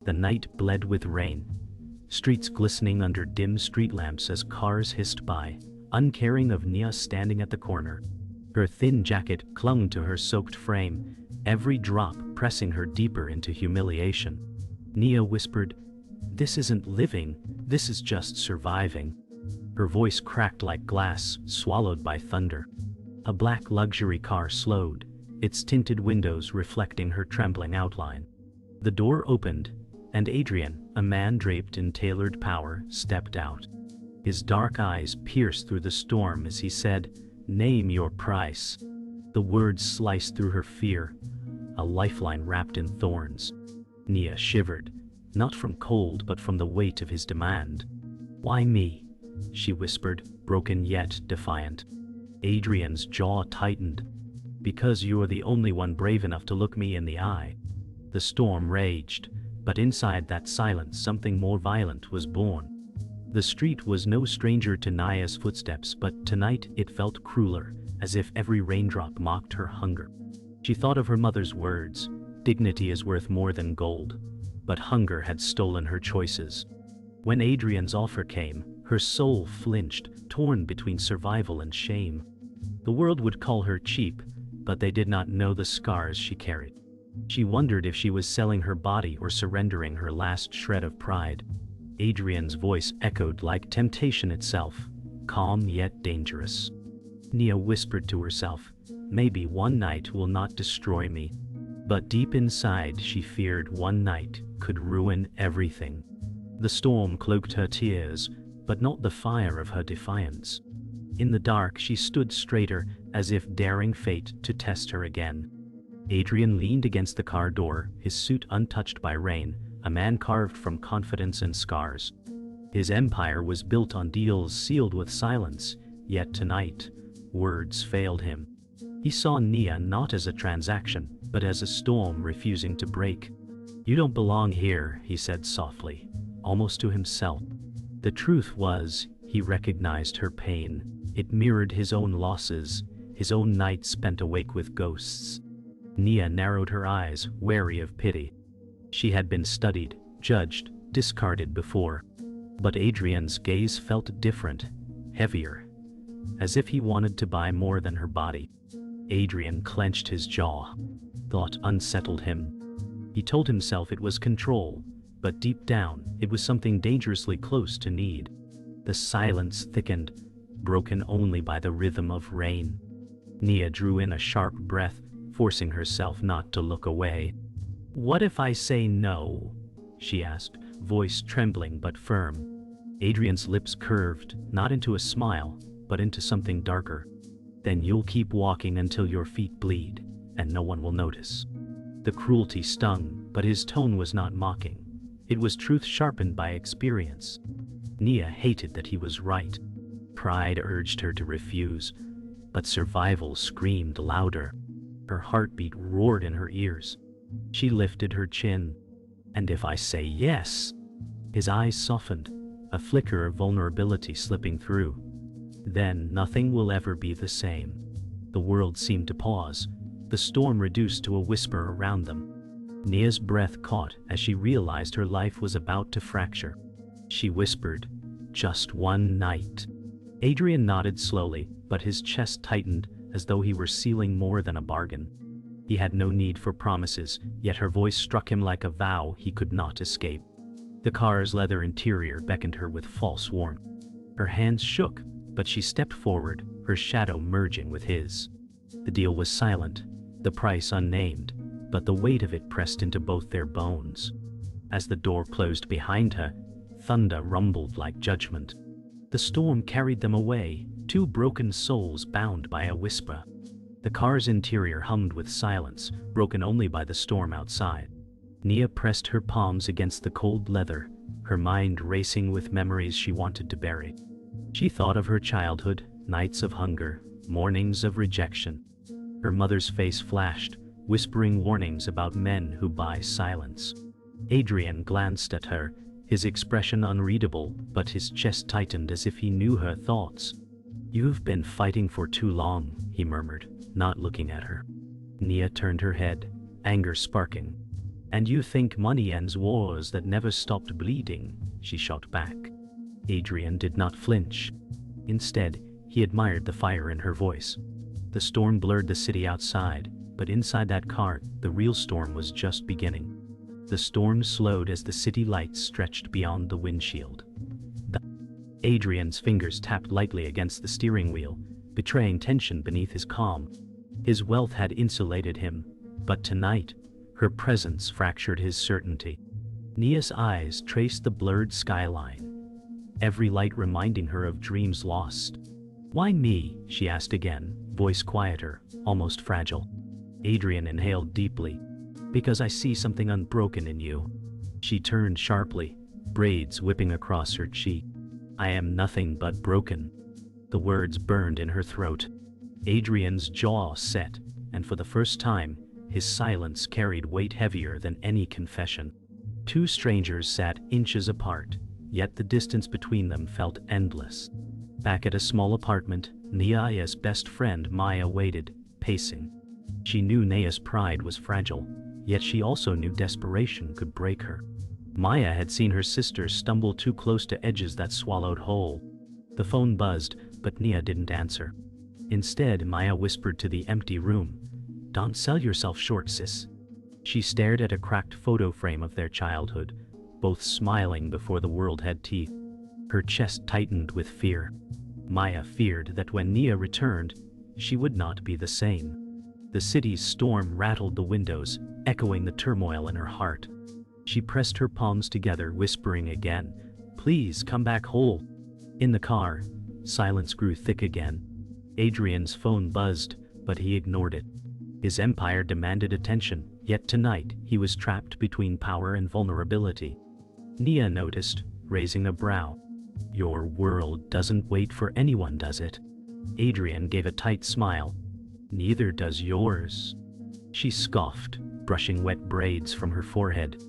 The night bled with rain, streets glistening under dim street lamps as cars hissed by, uncaring of Nia standing at the corner. Her thin jacket clung to her soaked frame, every drop pressing her deeper into humiliation. Nia whispered, "This isn't living, this is just surviving." Her voice cracked like glass swallowed by thunder. A black luxury car slowed, its tinted windows reflecting her trembling outline. The door opened, and Adrian, a man draped in tailored power, stepped out. His dark eyes pierced through the storm as he said, "Name your price." The words sliced through her fear, a lifeline wrapped in thorns. Nia shivered, not from cold but from the weight of his demand. "Why me?" she whispered, broken yet defiant. Adrian's jaw tightened. "Because you are the only one brave enough to look me in the eye." The storm raged, but inside that silence something more violent was born. The street was no stranger to Nia's footsteps, but tonight it felt crueler, as if every raindrop mocked her hunger. She thought of her mother's words, "Dignity is worth more than gold," but hunger had stolen her choices. When Adrian's offer came, her soul flinched, torn between survival and shame. The world would call her cheap, but they did not know the scars she carried. She wondered if she was selling her body or surrendering her last shred of pride. Adrian's voice echoed like temptation itself, calm yet dangerous. Nia whispered to herself, "Maybe one night will not destroy me." But deep inside she feared one night could ruin everything. The storm cloaked her tears, but not the fire of her defiance. In the dark she stood straighter, as if daring fate to test her again. Adrian leaned against the car door, his suit untouched by rain, a man carved from confidence and scars. His empire was built on deals sealed with silence, yet tonight, words failed him. He saw Nia not as a transaction, but as a storm refusing to break. "You don't belong here," he said softly, almost to himself. The truth was, he recognized her pain. It mirrored his own losses, his own nights spent awake with ghosts. Nia narrowed her eyes, wary of pity. She had been studied, judged, discarded before. But Adrian's gaze felt different, heavier, as if he wanted to buy more than her body. Adrian clenched his jaw. Thought unsettled him. He told himself it was control, but deep down, it was something dangerously close to need. The silence thickened, broken only by the rhythm of rain. Nia drew in a sharp breath, forcing herself not to look away. "What if I say no?" she asked, voice trembling but firm. Adrian's lips curved, not into a smile, but into something darker. "Then you'll keep walking until your feet bleed, and no one will notice." The cruelty stung, but his tone was not mocking. It was truth sharpened by experience. Nia hated that he was right. Pride urged her to refuse, but survival screamed louder. Her heartbeat roared in her ears. She lifted her chin. "And if I say yes?" His eyes softened, a flicker of vulnerability slipping through. "Then nothing will ever be the same." The world seemed to pause, the storm reduced to a whisper around them. Nia's breath caught as she realized her life was about to fracture. She whispered, "Just one night." Adrian nodded slowly, but his chest tightened as though he were sealing more than a bargain. He had no need for promises, yet her voice struck him like a vow he could not escape. The car's leather interior beckoned her with false warmth. Her hands shook, but she stepped forward, her shadow merging with his. The deal was silent, the price unnamed, but the weight of it pressed into both their bones. As the door closed behind her, thunder rumbled like judgment. The storm carried them away, two broken souls bound by a whisper. The car's interior hummed with silence, broken only by the storm outside. Nia pressed her palms against the cold leather, her mind racing with memories she wanted to bury. She thought of her childhood, nights of hunger, mornings of rejection. Her mother's face flashed, whispering warnings about men who buy silence. Adrian glanced at her, his expression unreadable, but his chest tightened as if he knew her thoughts. "You've been fighting for too long," he murmured, not looking at her. Nia turned her head, anger sparking. And you think money ends wars that never stopped bleeding, she shot back. Adrian did not flinch. Instead, he admired the fire in her voice. The storm blurred the city outside, but inside that car, the real storm was just beginning. The storm slowed as the city lights stretched beyond the windshield. Adrian's fingers tapped lightly against the steering wheel, betraying tension beneath his calm. His wealth had insulated him, but tonight, her presence fractured his certainty. Nia's eyes traced the blurred skyline, every light reminding her of dreams lost. "Why me?" she asked again, voice quieter, almost fragile. Adrian inhaled deeply. "Because I see something unbroken in you." She turned sharply, braids whipping across her cheek. "I am nothing but broken." The words burned in her throat. Adrian's jaw set, and for the first time, his silence carried weight heavier than any confession. Two strangers sat inches apart, yet the distance between them felt endless. Back at a small apartment, Nia's best friend Maya waited, pacing. She knew Nia's pride was fragile, yet she also knew desperation could break her. Maya had seen her sister stumble too close to edges that swallowed whole. The phone buzzed, but Nia didn't answer. Instead, Maya whispered to the empty room, "Don't sell yourself short, sis." She stared at a cracked photo frame of their childhood, both smiling before the world had teeth. Her chest tightened with fear. Maya feared that when Nia returned, she would not be the same. The city's storm rattled the windows, echoing the turmoil in her heart. She pressed her palms together, whispering again, "Please come back whole." In the car, silence grew thick again. Adrian's phone buzzed, but he ignored it. His empire demanded attention, yet tonight he was trapped between power and vulnerability. Nia noticed, raising a brow. "Your world doesn't wait for anyone, does it?" Adrian gave a tight smile. "Neither does yours." She scoffed, brushing wet braids from her forehead.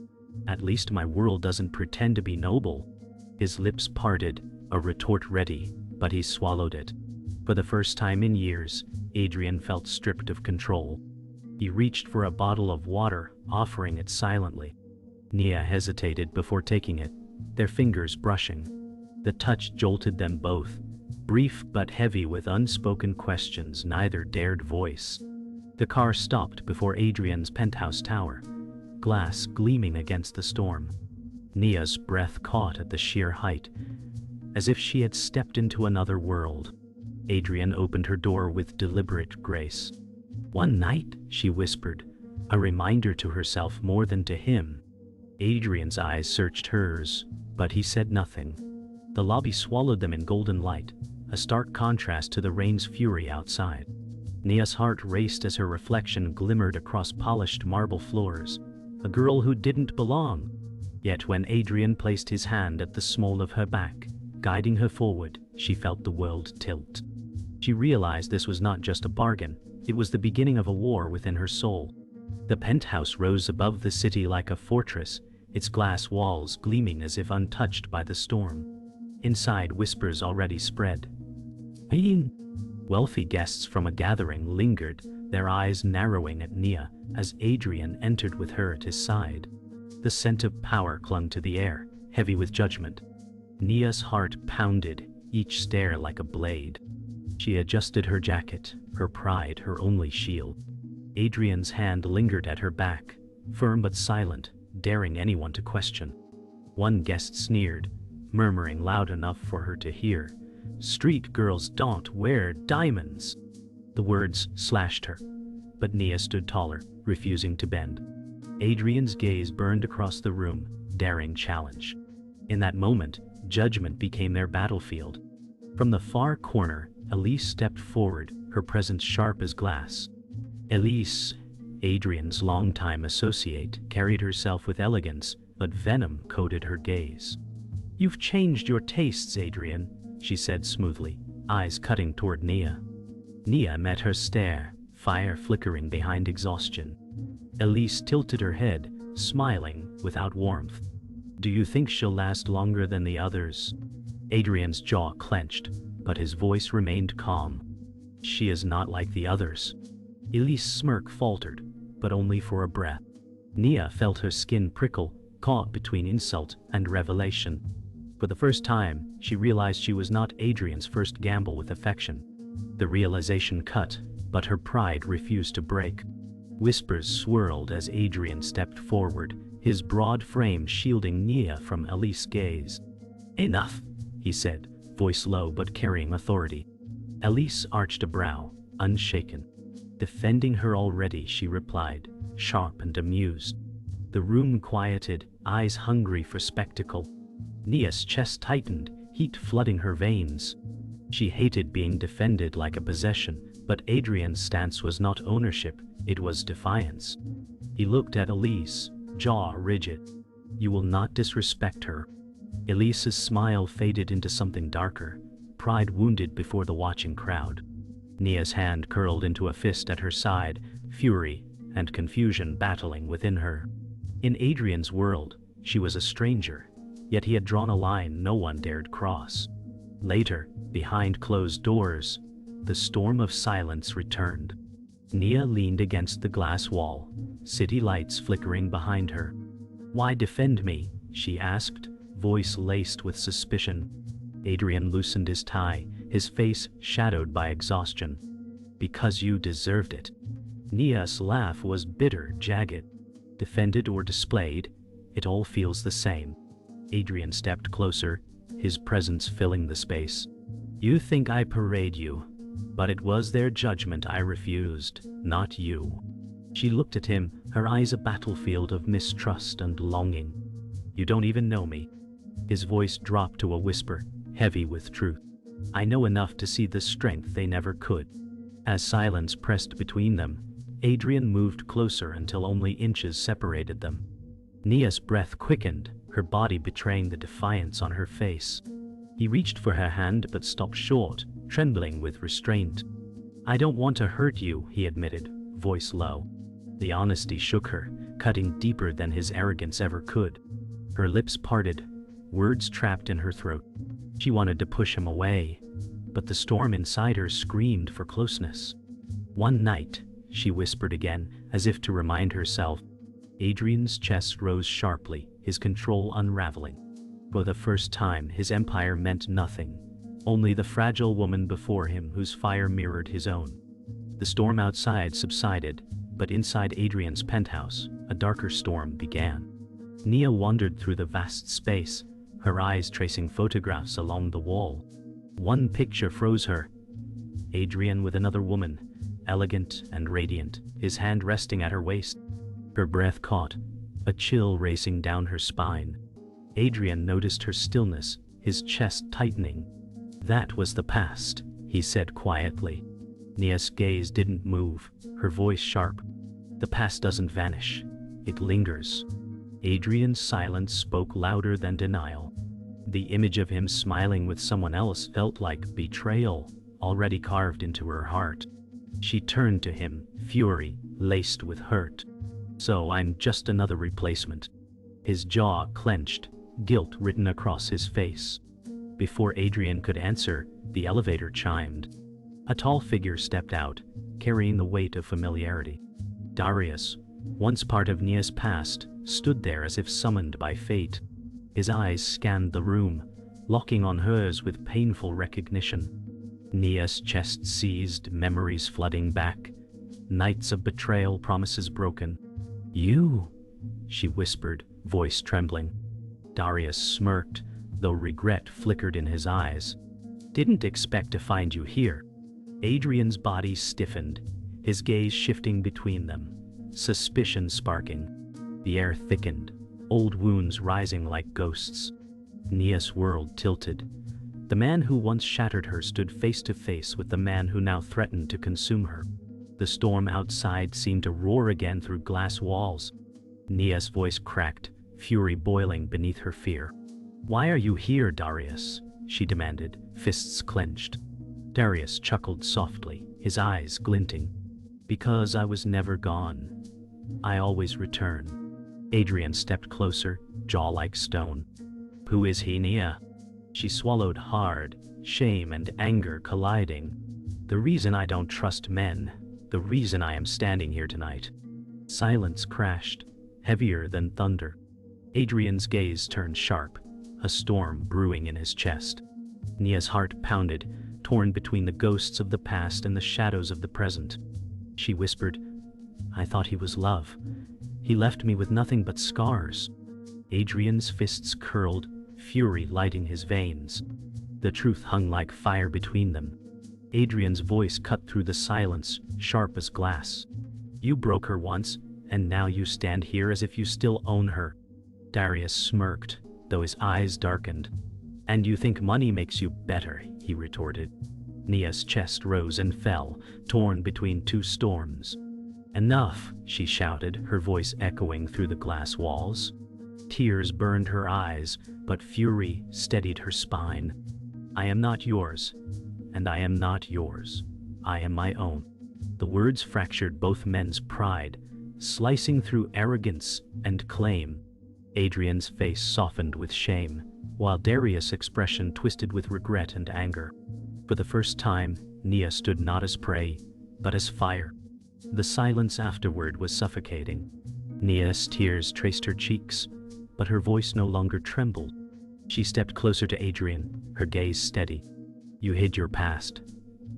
"At least my world doesn't pretend to be noble." His lips parted, a retort ready, but he swallowed it. For the first time in years, Adrian felt stripped of control. He reached for a bottle of water, offering it silently. Nia hesitated before taking it, their fingers brushing. The touch jolted them both, brief but heavy with unspoken questions neither dared voice. The car stopped before Adrian's penthouse tower, glass gleaming against the storm. Nia's breath caught at the sheer height, as if she had stepped into another world. Adrian opened her door with deliberate grace. "One night," she whispered, a reminder to herself more than to him. Adrian's eyes searched hers, but he said nothing. The lobby swallowed them in golden light, a stark contrast to the rain's fury outside. Nia's heart raced as her reflection glimmered across polished marble floors, a girl who didn't belong. Yet when Adrian placed his hand at the small of her back, guiding her forward, she felt the world tilt. She realized this was not just a bargain, it was the beginning of a war within her soul. The penthouse rose above the city like a fortress, its glass walls gleaming as if untouched by the storm. Inside, whispers already spread. Wealthy guests from a gathering lingered, their eyes narrowing at Nia as Adrian entered with her at his side. The scent of power clung to the air, heavy with judgment. Nia's heart pounded, each stare like a blade. She adjusted her jacket, her pride her only shield. Adrian's hand lingered at her back, firm but silent, daring anyone to question. One guest sneered, murmuring loud enough for her to hear, "Street girls don't wear diamonds." The words slashed her, but Nia stood taller, refusing to bend. Adrian's gaze burned across the room, daring challenge. In that moment, judgment became their battlefield. From the far corner, Elise stepped forward, her presence sharp as glass. Elise, Adrian's longtime associate, carried herself with elegance, but venom coated her gaze. "You've changed your tastes, Adrian," she said smoothly, eyes cutting toward Nia. Nia met her stare, fire flickering behind exhaustion. Elise tilted her head, smiling, without warmth. "Do you think she'll last longer than the others?" Adrian's jaw clenched, but his voice remained calm. "She is not like the others." Elise's smirk faltered, but only for a breath. Nia felt her skin prickle, caught between insult and revelation. For the first time, she realized she was not Adrian's first gamble with affection. The realization cut, but her pride refused to break. Whispers swirled as Adrian stepped forward, his broad frame shielding Nia from Elise's gaze. "Enough," he said, voice low but carrying authority. Elise arched a brow, unshaken. "Defending her already," she replied, sharp and amused. The room quieted, eyes hungry for spectacle. Nia's chest tightened, heat flooding her veins. She hated being defended like a possession, but Adrian's stance was not ownership, it was defiance. He looked at Elise, jaw rigid. "You will not disrespect her." Elise's smile faded into something darker, pride wounded before the watching crowd. Nia's hand curled into a fist at her side, fury and confusion battling within her. In Adrian's world, she was a stranger, yet he had drawn a line no one dared cross. Later, behind closed doors, the storm of silence returned. Nia leaned against the glass wall, city lights flickering behind her. "Why defend me?" she asked, voice laced with suspicion. Adrian loosened his tie, his face shadowed by exhaustion. "Because you deserved it." Nia's laugh was bitter, jagged. "Defended or displayed, it all feels the same." Adrian stepped closer, his presence filling the space. "You think I parade you, but it was their judgment I refused, not you." She looked at him, her eyes a battlefield of mistrust and longing. "You don't even know me." His voice dropped to a whisper, heavy with truth. "I know enough to see the strength they never could." As silence pressed between them, Adrian moved closer until only inches separated them. Nia's breath quickened, her body betraying the defiance on her face. He reached for her hand but stopped short, trembling with restraint. "I don't want to hurt you," he admitted, voice low. The honesty shook her, cutting deeper than his arrogance ever could. Her lips parted, words trapped in her throat. She wanted to push him away, but the storm inside her screamed for closeness. "One night," she whispered again, as if to remind herself. Adrian's chest rose sharply, his control unraveling. For the first time, his empire meant nothing, only the fragile woman before him whose fire mirrored his own. The storm outside subsided, but inside Adrian's penthouse, a darker storm began. Nia wandered through the vast space, her eyes tracing photographs along the wall. One picture froze her. Adrian with another woman, elegant and radiant, his hand resting at her waist. Her breath caught, a chill racing down her spine. Adrian noticed her stillness, his chest tightening. "That was the past," he said quietly. Nia's gaze didn't move, her voice sharp. "The past doesn't vanish, it lingers." Adrian's silence spoke louder than denial. The image of him smiling with someone else felt like betrayal, already carved into her heart. She turned to him, fury laced with hurt. "So I'm just another replacement." His jaw clenched, guilt written across his face. Before Adrian could answer, the elevator chimed. A tall figure stepped out, carrying the weight of familiarity. Darius, once part of Nia's past, stood there as if summoned by fate. His eyes scanned the room, locking on hers with painful recognition. Nia's chest seized, memories flooding back. Nights of betrayal, promises broken. "You," she whispered, voice trembling. Darius smirked, though regret flickered in his eyes. "Didn't expect to find you here." Adrian's body stiffened, his gaze shifting between them, suspicion sparking. The air thickened, old wounds rising like ghosts. Nia's world tilted. The man who once shattered her stood face to face with the man who now threatened to consume her. The storm outside seemed to roar again through glass walls. Nia's voice cracked, fury boiling beneath her fear. "Why are you here, Darius?" she demanded, fists clenched. Darius chuckled softly, his eyes glinting. "Because I was never gone. I always return." Adrian stepped closer, jaw like stone. "Who is he, Nia?" She swallowed hard, shame and anger colliding. "The reason I don't trust men, the reason I am standing here tonight." Silence crashed, heavier than thunder. Adrian's gaze turned sharp, a storm brewing in his chest. Nia's heart pounded, torn between the ghosts of the past and the shadows of the present. She whispered, "I thought he was love. He left me with nothing but scars." Adrian's fists curled, fury lighting his veins. The truth hung like fire between them. Adrian's voice cut through the silence, sharp as glass. "You broke her once, and now you stand here as if you still own her." Darius smirked, though his eyes darkened. "And you think money makes you better," he retorted. Nia's chest rose and fell, torn between two storms. "Enough," she shouted, her voice echoing through the glass walls. Tears burned her eyes, but fury steadied her spine. "I am not yours, and I am not yours. I am my own." The words fractured both men's pride, slicing through arrogance and claim. Adrian's face softened with shame, while Darius' expression twisted with regret and anger. For the first time, Nia stood not as prey, but as fire. The silence afterward was suffocating. Nia's tears traced her cheeks, but her voice no longer trembled. She stepped closer to Adrian, her gaze steady. "You hid your past,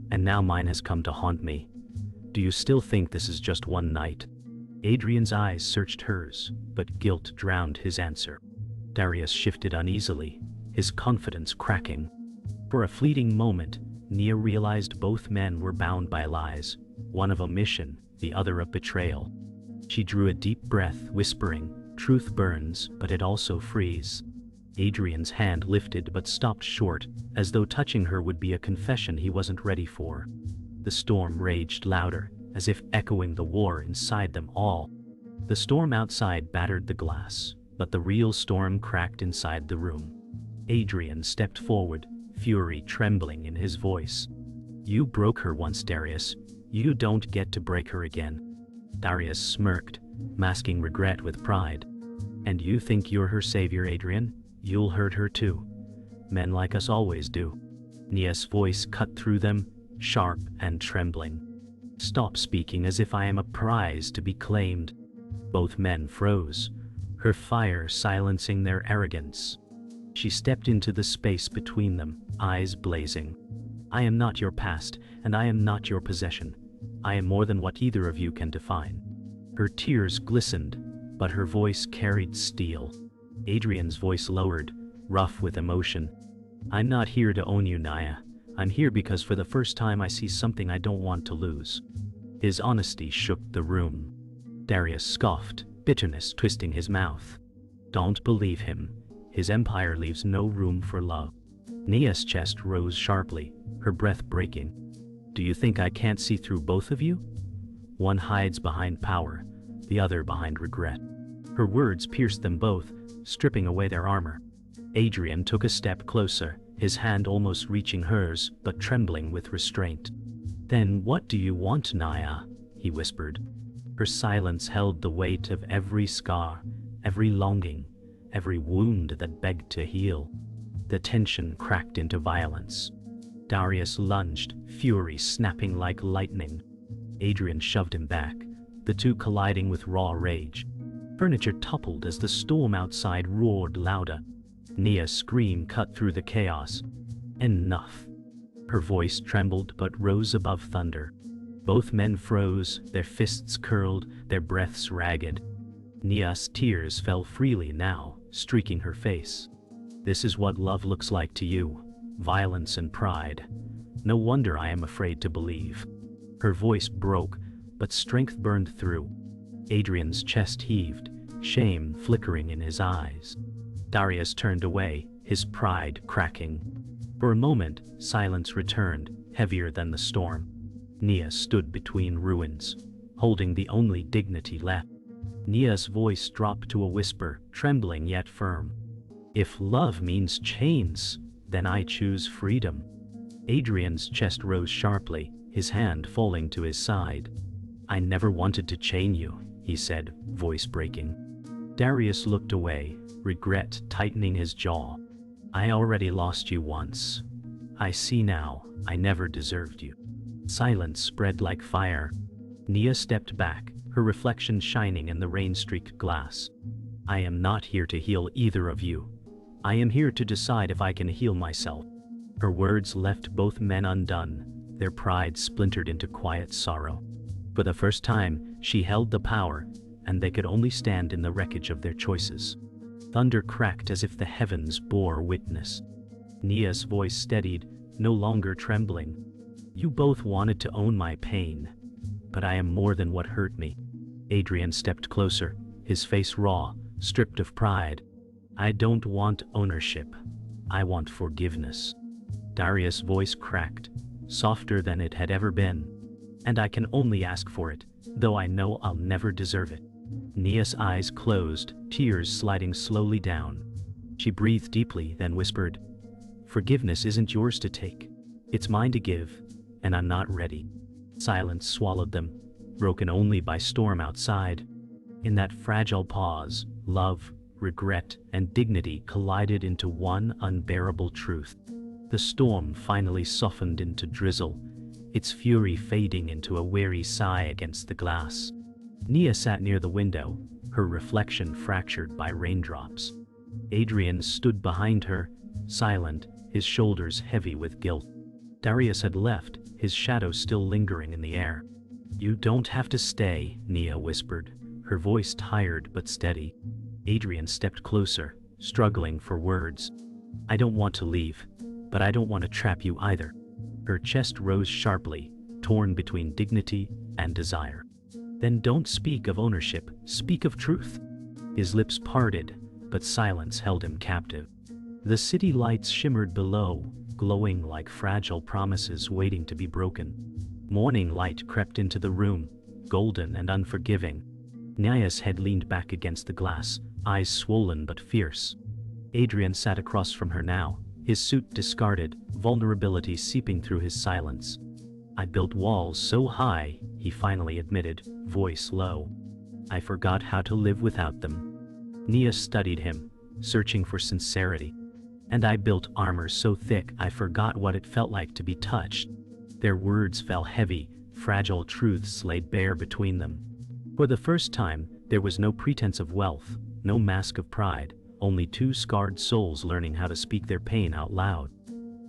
and now mine has come to haunt me. Do you still think this is just one night?" Adrian's eyes searched hers, but guilt drowned his answer. Darius shifted uneasily, his confidence cracking. For a fleeting moment, Nia realized both men were bound by lies, one of omission, the other of betrayal. She drew a deep breath, whispering, "Truth burns, but it also frees." Adrian's hand lifted but stopped short, as though touching her would be a confession he wasn't ready for. The storm raged louder, as if echoing the war inside them all. The storm outside battered the glass, but the real storm cracked inside the room. Adrian stepped forward, fury trembling in his voice. "You broke her once, Darius. You don't get to break her again." Darius smirked, masking regret with pride. "And you think you're her savior, Adrian? You'll hurt her too. Men like us always do." Nia's voice cut through them, sharp and trembling. "Stop speaking as if I am a prize to be claimed." Both men froze, her fire silencing their arrogance. She stepped into the space between them, eyes blazing. "I am not your past, and I am not your possession. I am more than what either of you can define." Her tears glistened, but her voice carried steel. Adrian's voice lowered, rough with emotion. "I'm not here to own you, Nia. I'm here because for the first time I see something I don't want to lose." His honesty shook the room. Darius scoffed, bitterness twisting his mouth. "Don't believe him. His empire leaves no room for love." Nia's chest rose sharply, her breath breaking. "Do you think I can't see through both of you? One hides behind power, the other behind regret." Her words pierced them both, stripping away their armor. Adrian took a step closer, his hand almost reaching hers, but trembling with restraint. "Then what do you want, Nia?" he whispered. Her silence held the weight of every scar, every longing, every wound that begged to heal. The tension cracked into violence. Darius lunged, fury snapping like lightning. Adrian shoved him back, the two colliding with raw rage. Furniture toppled as the storm outside roared louder. Nia's scream cut through the chaos. "Enough." Her voice trembled but rose above thunder. Both men froze, their fists curled, their breaths ragged. Nia's tears fell freely now, streaking her face. "This is what love looks like to you, violence and pride. No wonder I am afraid to believe." Her voice broke, but strength burned through. Adrian's chest heaved, shame flickering in his eyes. Darius turned away, his pride cracking. For a moment, silence returned, heavier than the storm. Nia stood between ruins, holding the only dignity left. Nia's voice dropped to a whisper, trembling yet firm. "If love means chains, then I choose freedom." Adrian's chest rose sharply, his hand falling to his side. "I never wanted to chain you," he said, voice breaking. Darius looked away, regret tightening his jaw. "I already lost you once. I see now, I never deserved you." Silence spread like fire. Nia stepped back, her reflection shining in the rain-streaked glass. I am not here to heal either of you. I am here to decide if I can heal myself. Her words left both men undone, their pride splintered into quiet sorrow. For the first time, she held the power, and they could only stand in the wreckage of their choices. Thunder cracked as if the heavens bore witness. Nia's voice steadied, no longer trembling. You both wanted to own my pain, but I am more than what hurt me. Adrian stepped closer, his face raw, stripped of pride. I don't want ownership. I want forgiveness. Darius' voice cracked, softer than it had ever been. And I can only ask for it, though I know I'll never deserve it. Nia's eyes closed, tears sliding slowly down. She breathed deeply, then whispered, Forgiveness isn't yours to take. It's mine to give, and I'm not ready. Silence swallowed them, broken only by storm outside. In that fragile pause, love, regret, and dignity collided into one unbearable truth. The storm finally softened into drizzle, its fury fading into a weary sigh against the glass. Nia sat near the window, her reflection fractured by raindrops. Adrian stood behind her, silent, his shoulders heavy with guilt. Darius had left, his shadow still lingering in the air. You don't have to stay, Nia whispered, her voice tired but steady. Adrian stepped closer, struggling for words. I don't want to leave, but I don't want to trap you either. Her chest rose sharply, torn between dignity and desire. Then don't speak of ownership, speak of truth. His lips parted, but silence held him captive. The city lights shimmered below, glowing like fragile promises waiting to be broken. Morning light crept into the room, golden and unforgiving. Nia's head leaned back against the glass, eyes swollen but fierce. Adrian sat across from her now, his suit discarded, vulnerability seeping through his silence. I built walls so high, he finally admitted, voice low. I forgot how to live without them. Nia studied him, searching for sincerity. And I built armor so thick I forgot what it felt like to be touched. Their words fell heavy, fragile truths laid bare between them. For the first time, there was no pretense of wealth, no mask of pride, only two scarred souls learning how to speak their pain out loud.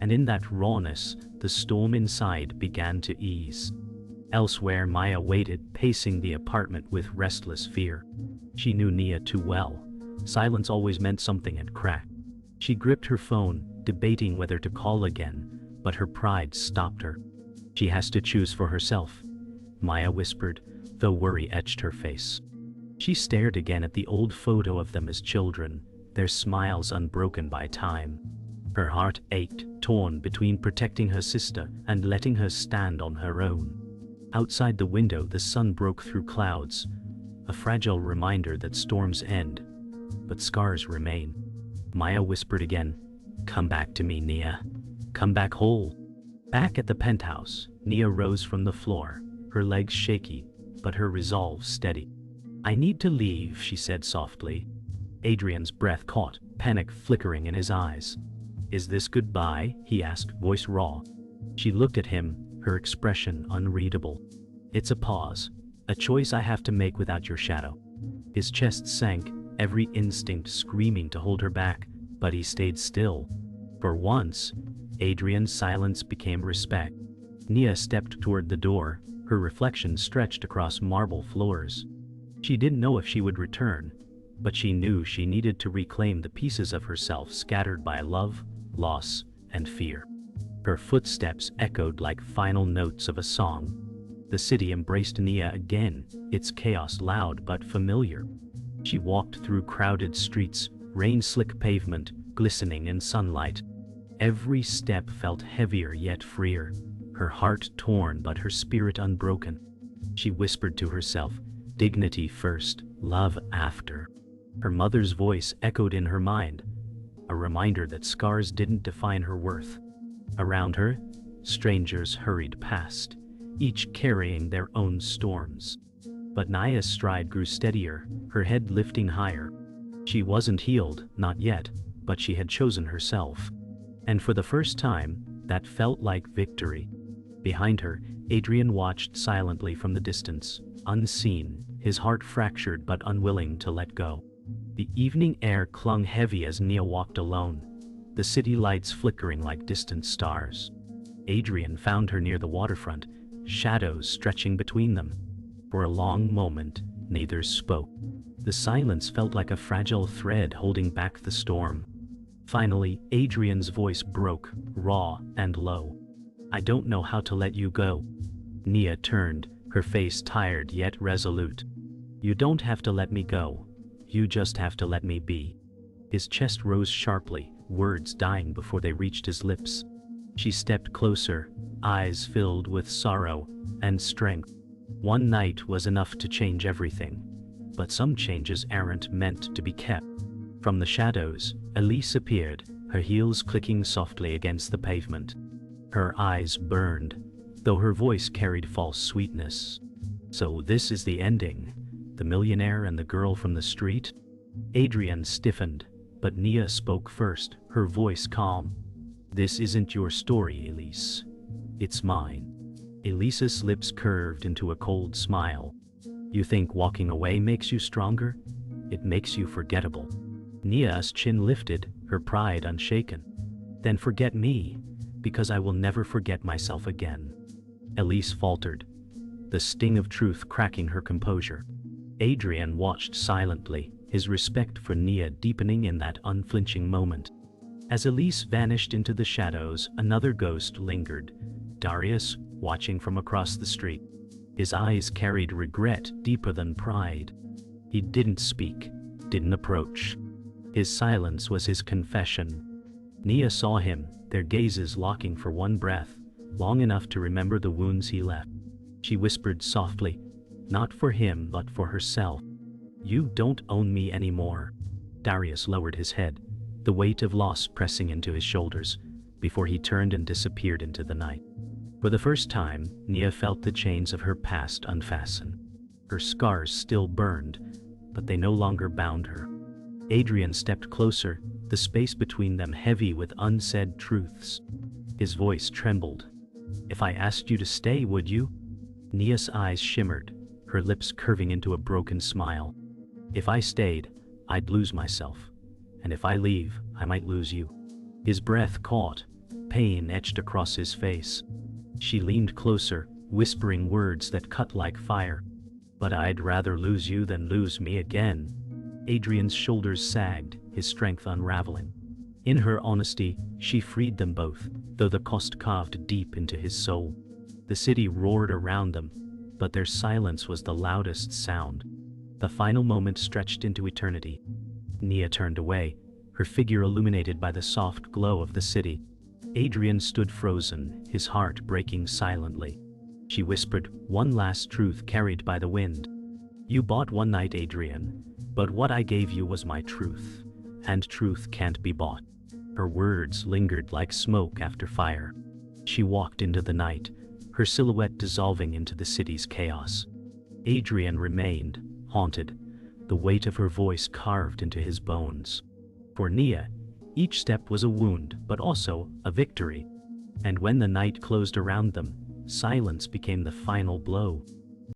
And in that rawness, the storm inside began to ease. Elsewhere, Maya waited, pacing the apartment with restless fear. She knew Nia too well. Silence always meant something had cracked. She gripped her phone, debating whether to call again, but her pride stopped her. She has to choose for herself, Maya whispered, though worry etched her face. She stared again at the old photo of them as children, their smiles unbroken by time. Her heart ached, torn between protecting her sister and letting her stand on her own. Outside the window, the sun broke through clouds, a fragile reminder that storms end, but scars remain. Maya whispered again, Come back to me, Nia. Come back whole. Back at the penthouse, Nia rose from the floor, her legs shaky, but her resolve steady. I need to leave, she said softly. Adrian's breath caught, panic flickering in his eyes. Is this goodbye? He asked, voice raw. She looked at him, her expression unreadable. It's a pause, a choice I have to make without your shadow. His chest sank, every instinct screaming to hold her back, but he stayed still. For once, Adrian's silence became respect. Nia stepped toward the door, her reflection stretched across marble floors. She didn't know if she would return, but she knew she needed to reclaim the pieces of herself scattered by love, loss, and fear. Her footsteps echoed like final notes of a song. The city embraced Nia again, its chaos loud but familiar. She walked through crowded streets, rain-slick pavement, glistening in sunlight. Every step felt heavier yet freer, her heart torn but her spirit unbroken. She whispered to herself, dignity first, love after. Her mother's voice echoed in her mind, a reminder that scars didn't define her worth. Around her, strangers hurried past, each carrying their own storms. But Nia's stride grew steadier, her head lifting higher. She wasn't healed, not yet, but she had chosen herself. And for the first time, that felt like victory. Behind her, Adrian watched silently from the distance, unseen, his heart fractured but unwilling to let go. The evening air clung heavy as Nia walked alone, the city lights flickering like distant stars. Adrian found her near the waterfront, shadows stretching between them. For a long moment, neither spoke. The silence felt like a fragile thread holding back the storm. Finally, Adrian's voice broke, raw and low. "I don't know how to let you go." Nia turned, her face tired yet resolute. "You don't have to let me go. You just have to let me be." His chest rose sharply, words dying before they reached his lips. She stepped closer, eyes filled with sorrow and strength. One night was enough to change everything, but some changes aren't meant to be kept. From the shadows, Elise appeared, her heels clicking softly against the pavement. Her eyes burned, though her voice carried false sweetness. "So this is the ending? The millionaire and the girl from the street?" Adrian stiffened, but Nia spoke first, her voice calm. "This isn't your story, Elise. It's mine." Elise's lips curved into a cold smile. "You think walking away makes you stronger? It makes you forgettable." Nia's chin lifted, her pride unshaken. "Then forget me, because I will never forget myself again." Elise faltered, the sting of truth cracking her composure. Adrian watched silently, his respect for Nia deepening in that unflinching moment. As Elise vanished into the shadows, another ghost lingered, Darius, watching from across the street. His eyes carried regret deeper than pride. He didn't speak, didn't approach. His silence was his confession. Nia saw him, their gazes locking for one breath, long enough to remember the wounds he left. She whispered softly, not for him but for herself. "You don't own me anymore." Darius lowered his head, the weight of loss pressing into his shoulders, before he turned and disappeared into the night. For the first time, Nia felt the chains of her past unfasten. Her scars still burned, but they no longer bound her. Adrian stepped closer, the space between them heavy with unsaid truths. His voice trembled. "If I asked you to stay, would you?" Nia's eyes shimmered, her lips curving into a broken smile. "If I stayed, I'd lose myself. And if I leave, I might lose you." His breath caught, pain etched across his face. She leaned closer, whispering words that cut like fire. "But I'd rather lose you than lose me again." Adrian's shoulders sagged, his strength unraveling. In her honesty, she freed them both, though the cost carved deep into his soul. The city roared around them, but their silence was the loudest sound. The final moment stretched into eternity. Nia turned away, her figure illuminated by the soft glow of the city. Adrian stood frozen, his heart breaking silently. She whispered, one last truth carried by the wind. "You bought one night, Adrian, but what I gave you was my truth, and truth can't be bought." Her words lingered like smoke after fire. She walked into the night, her silhouette dissolving into the city's chaos. Adrian remained, haunted, the weight of her voice carved into his bones. For Nia, each step was a wound, but also a victory. And when the night closed around them, silence became the final blow.